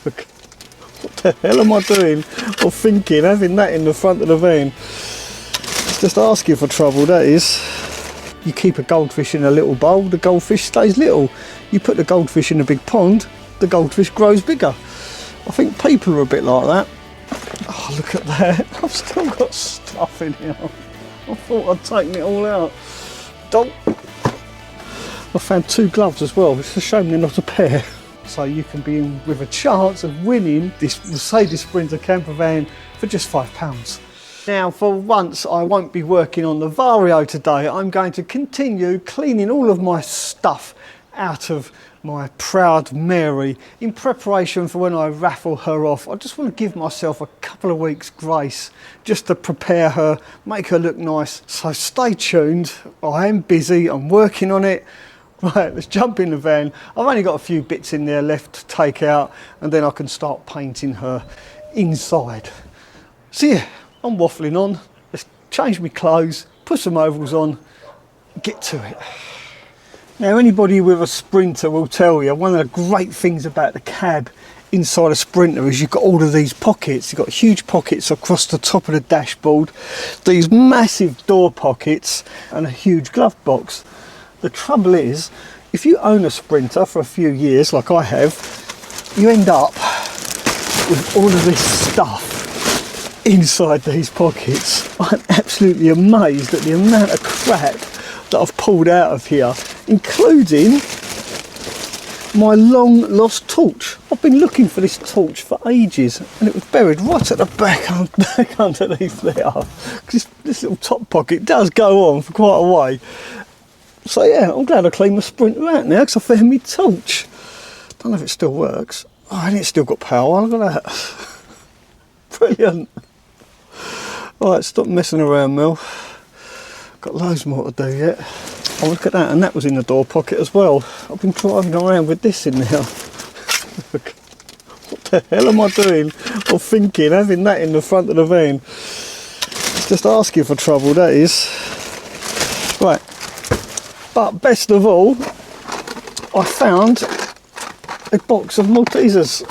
What the hell am I doing or thinking, having that in the front of the van? It's just asking for trouble, that is. You keep a goldfish in a little bowl, the goldfish stays little. You put the goldfish in a big pond, the goldfish grows bigger. I think people are a bit like that. Oh, look at that. I've still got stuff in here. I thought I'd taken it all out. Don't. I found 2 gloves as well. It's a shame they're not a pair. So you can be in with a chance of winning this Mercedes Sprinter camper van for just £5. Now, for once, I won't be working on the Vario today. I'm going to continue cleaning all of my stuff out of my proud Mary in preparation for when I raffle her off. I just want to give myself a couple of weeks grace just to prepare her, make her look nice. So stay tuned. I am busy, I'm working on it. Right, let's jump in the van. I've only got a few bits in there left to take out, and then I can start painting her inside. So yeah, I'm waffling on. Let's change my clothes, put some ovals on, get to it. Now, anybody with a Sprinter will tell you one of the great things about the cab inside a Sprinter is you've got all of these pockets. You've got huge pockets across the top of the dashboard, these massive door pockets, and a huge glove box. The trouble is, if you own a Sprinter for a few years, like I have, you end up with all of this stuff inside these pockets. I'm absolutely amazed at the amount of crap that I've pulled out of here, including my long lost torch. I've been looking for this torch for ages, and it was buried right at the back underneath there. This little top pocket does go on for quite a way. So yeah, I'm glad I cleaned my Sprinter out now because I found my torch. Don't know if it still works. Oh, and it's still got power, look at that. Brilliant. Alright, stop messing around, Mel. Got loads more to do yet. Oh, look at that, and that was in the door pocket as well. I've been driving around with this in there. What the hell am I doing or thinking, having that in the front of the van? It's just asking for trouble, that is. Right. But best of all, I found a box of Maltesers.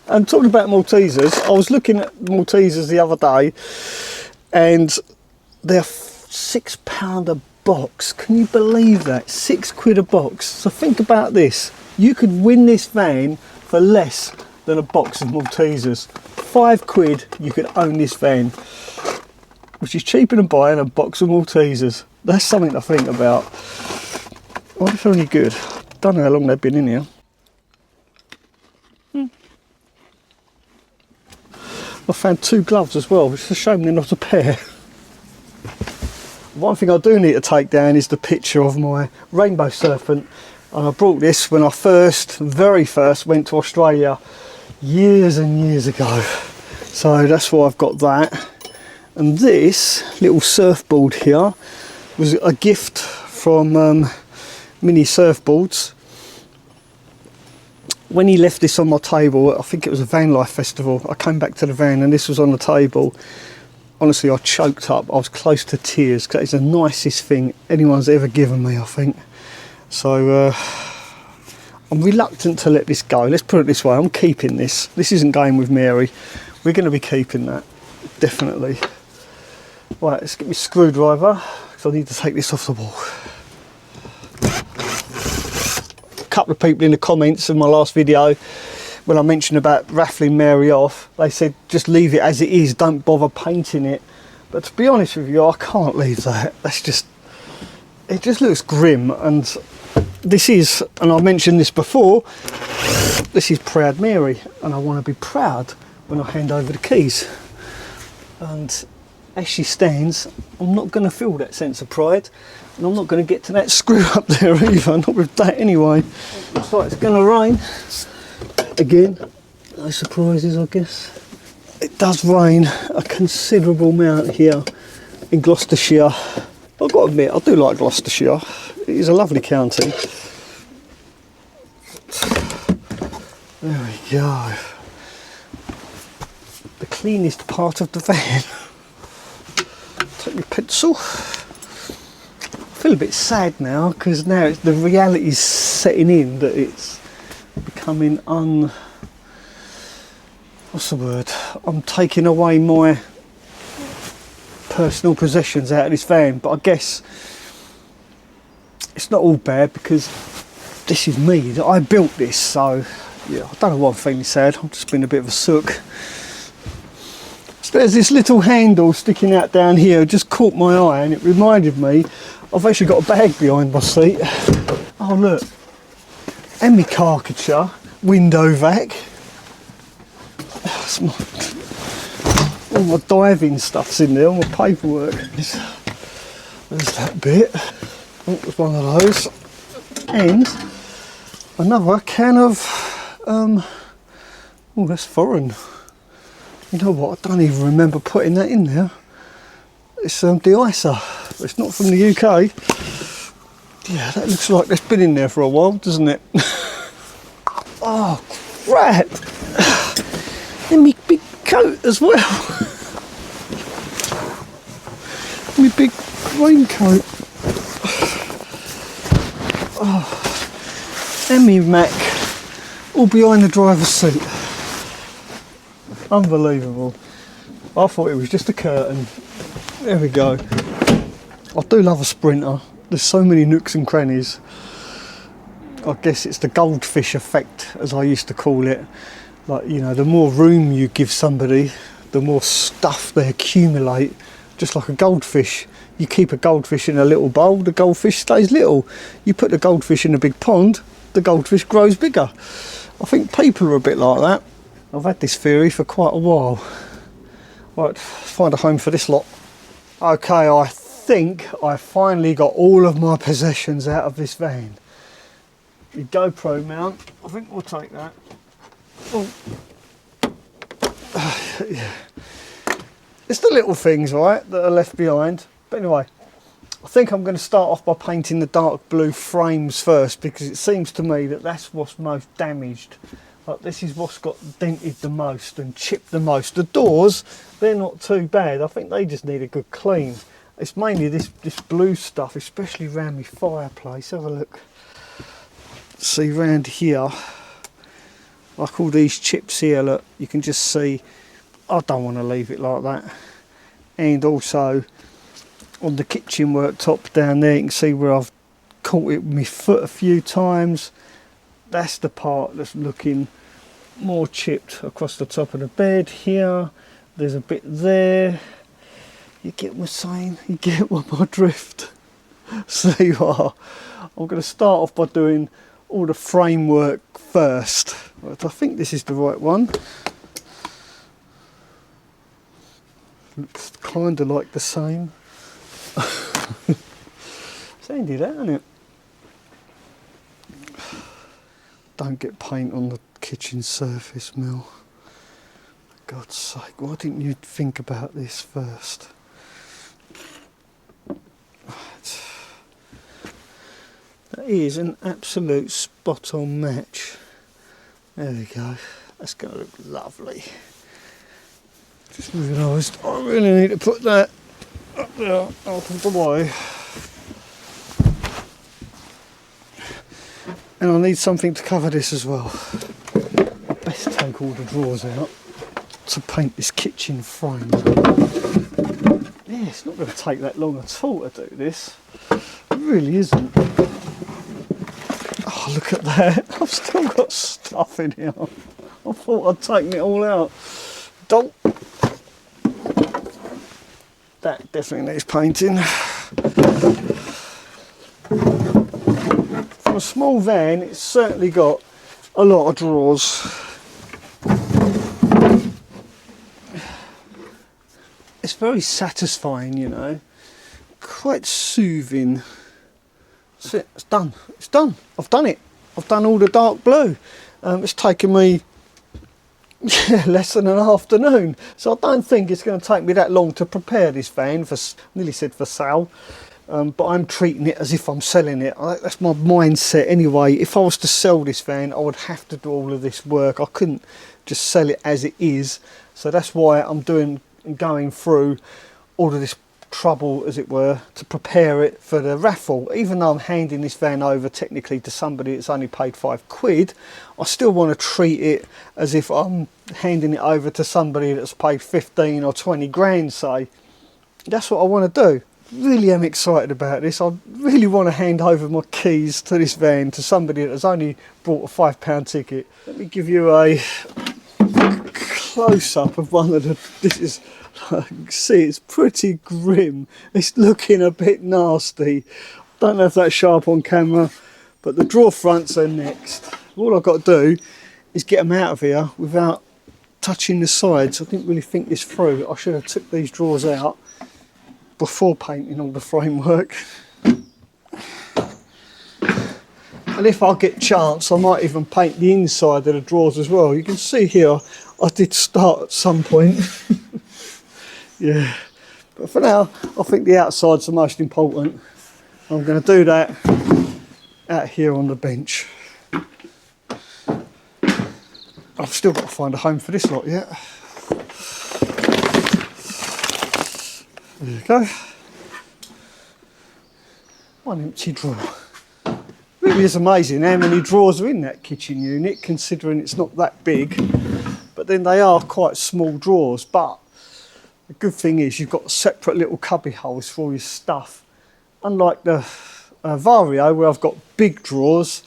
And talking about Maltesers, I was looking at Maltesers the other day, and they're £6 a box. Can you believe that? £6 a box. So think about this. You could win this van for less than a box of Maltesers. £5, you could own this van, which is cheaper than buying a box of Maltesers. That's something to think about. I wonder if they're any good. Don't know how long they've been in here. I found 2 gloves as well. It's a shame they're not a pair. One thing I do need to take down is the picture of my rainbow serpent. And I brought this when I very first went to Australia years and years ago. So that's why I've got that. And this little surfboard here was a gift from Mini Surfboards. When he left this on my table, I think it was a Van Life festival, I came back to the van and this was on the table. Honestly, I choked up. I was close to tears because it's the nicest thing anyone's ever given me, I think. So I'm reluctant to let this go. Let's put it this way, I'm keeping this. This isn't going with Mary. We're going to be keeping that, definitely. Right, let's get my screwdriver because I need to take this off the wall. A couple of people in the comments of my last video, when I mentioned about raffling Mary off, they said just leave it as it is, don't bother painting it. But to be honest with you, I can't leave that. That's just, it just looks grim. And this is, and I mentioned this before, this is Proud Mary, and I want to be proud when I hand over the keys. And as she stands, I'm not going to feel that sense of pride, and I'm not going to get to that screw up there either, not with that anyway. Looks like it's going to rain. Again, no surprises, I guess. It does rain a considerable amount here in Gloucestershire. I've got to admit, I do like Gloucestershire. It is a lovely county. There we go. The cleanest part of the van. Take my pencil. I feel a bit sad now because now the reality is setting in that it's become becoming what's the word? I'm taking away my personal possessions out of this van, but I guess it's not all bad because this is me. I built this, so yeah, I don't know why I'm feeling sad. I'm just being a bit of a sook. So there's this little handle sticking out down here. It just caught my eye and it reminded me I've actually got a bag behind my seat. Oh look, and my caricature window vac. All my diving stuff's in there, all my paperwork. There's that bit. Oh, it was one of those. And another can of, oh, that's foreign. You know what, I don't even remember putting that in there. It's de-icer, but it's not from the UK. Yeah, that looks like it's been in there for a while, doesn't it? Oh, crap! And my big coat as well. My big raincoat. Oh. And my Mac all behind the driver's seat. Unbelievable. I thought it was just a curtain. There we go. I do love a Sprinter. There's so many nooks and crannies. I guess it's the goldfish effect, as I used to call it. Like, you know, the more room you give somebody, the more stuff they accumulate. Just like a goldfish. You keep a goldfish in a little bowl, the goldfish stays little. You put the goldfish in a big pond, the goldfish grows bigger. I think people are a bit like that. I've had this theory for quite a while. Right, let's find a home for this lot. Okay, I think I finally got all of my possessions out of this van. The GoPro mount, I think we'll take that. Oh. Yeah. It's the little things, right, that are left behind. But anyway, I think I'm going to start off by painting the dark blue frames first, because it seems to me that that's what's most damaged. Like, this is what's got dented the most and chipped the most. The doors, they're not too bad. I think they just need a good clean. It's mainly this blue stuff, especially around my fireplace. Have a look. See round here, like all these chips here, look, you can just see. I don't want to leave it like that. And also on the kitchen worktop down there, you can see where I've caught it with my foot a few times. That's the part that's looking more chipped. Across the top of the bed here, there's a bit there. You get what I'm saying? You get what my drift? So you are. I'm going to start off by doing all the framework first. Right, I think this is the right one. Looks kind of like the same. It's handy that, isn't it? Don't get paint on the kitchen surface, Mel. For God's sake, why didn't you think about this first? Right. That is an absolute spot on match. There we go. That's going to look lovely. Just realised I really need to put that up there out of the way. And I need something to cover this as well. I best take all the drawers out to paint this kitchen frame. Yeah, it's not going to take that long at all to do this. It really isn't. Oh, look at that. I've still got stuff in here. I thought I'd taken it all out. Don't. That definitely needs painting. For a small van, it's certainly got a lot of drawers. It's very satisfying, you know, quite soothing. That's it, it's done, it's done, I've done it. I've done all the dark blue. It's taken me less than an afternoon, so I don't think it's going to take me that long to prepare this van for, nearly said for sale, but I'm treating it as if I'm selling it. That's my mindset anyway. If I was to sell this van, I would have to do all of this work. I couldn't just sell it as it is, so that's why I'm going through all of this trouble, as it were, to prepare it for the raffle. Even though I'm handing this van over technically to somebody that's only paid £5, I still want to treat it as if I'm handing it over to somebody that's paid 15 or 20 grand, say. That's what I want to do. Really am excited about this. I really want to hand over my keys to this van to somebody that's only bought a £5 ticket. Let me give you a close-up of one of the... This is... See, it's pretty grim. It's looking a bit nasty. Don't know if that's sharp on camera, but the drawer fronts are next. All I've got to do is get them out of here without touching the sides. I didn't really think this through. I should have took these drawers out before painting all the framework. And if I get chance, I might even paint the inside of the drawers as well. You can see here, I did start at some point. Yeah, but for now, I think the outside's the most important. I'm going to do that out here on the bench. I've still got to find a home for this lot yet. There you go. One empty drawer. Really is amazing how many drawers are in that kitchen unit, considering it's not that big. But then they are quite small drawers. But the good thing is you've got separate little cubby holes for all your stuff. Unlike the Vario, where I've got big drawers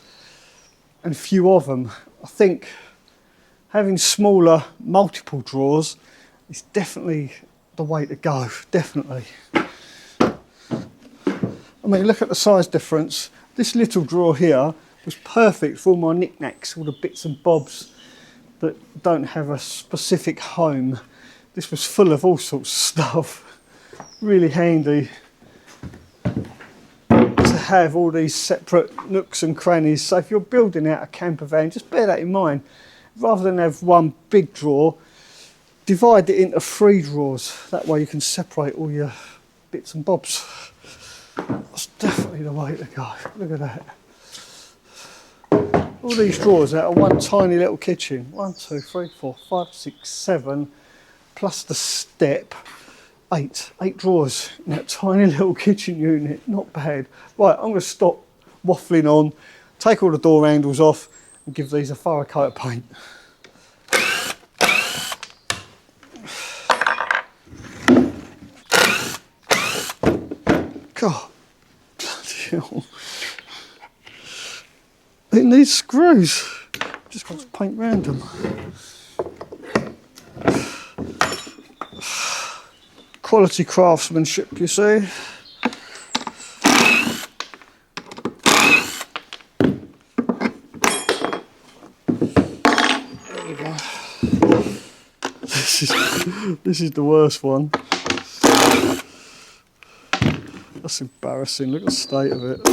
and a few of them. I think having smaller multiple drawers is definitely the way to go, definitely. I mean, look at the size difference. This little drawer here was perfect for all my knickknacks, all the bits and bobs that don't have a specific home. This was full of all sorts of stuff. Really handy to have all these separate nooks and crannies. So if you're building out a camper van, just bear that in mind. Rather than have one big drawer, divide it into 3 drawers. That way you can separate all your bits and bobs. That's definitely the way to go. Look at that. All these drawers out of one tiny little kitchen. 1, 2, 3, 4, 5, 6, 7, plus the step. 8 drawers in that tiny little kitchen unit. Not bad. Right, I'm going to stop waffling on, take all the door handles off and give these a thorough coat of paint. God, bloody hell. It needs screws. Just got to paint round them. Quality craftsmanship, you see. There we go. This is the worst one. That's embarrassing, look at the state of it.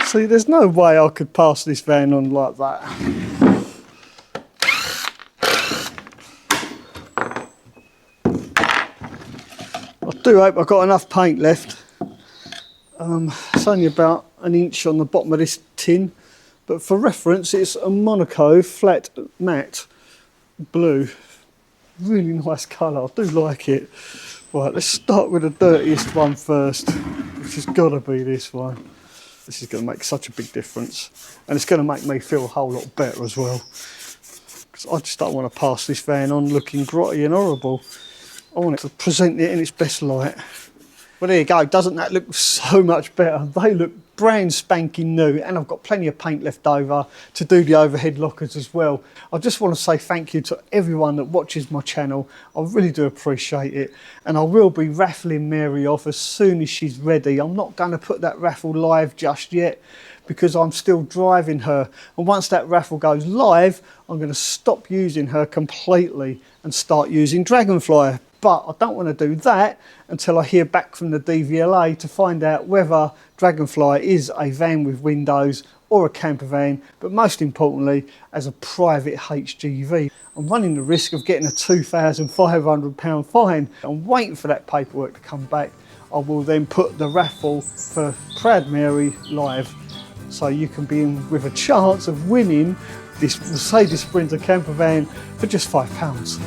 See, there's no way I could pass this van on like that. I do hope I've got enough paint left. It's only about 1 inch on the bottom of this tin, but for reference it's a Monaco flat matte blue. Really nice colour, I do like it. Right, let's start with the dirtiest one first, which has got to be this one. This is going to make such a big difference, and it's going to make me feel a whole lot better as well, because I just don't want to pass this van on looking grotty and horrible. I want it to present it in its best light. Well, there you go. Doesn't that look so much better? They look brand spanking new, and I've got plenty of paint left over to do the overhead lockers as well. I just want to say thank you to everyone that watches my channel. I really do appreciate it, and I will be raffling Mary off as soon as she's ready. I'm not going to put that raffle live just yet because I'm still driving her, and once that raffle goes live, I'm going to stop using her completely and start using Dragonfly. But I don't want to do that until I hear back from the DVLA to find out whether Dragonfly is a van with windows or a camper van, but most importantly, as a private HGV. I'm running the risk of getting a £2,500 fine. I'm waiting for that paperwork to come back. I will then put the raffle for Proud Mary live, so you can be in with a chance of winning this Mercedes Sprinter camper van for just £5.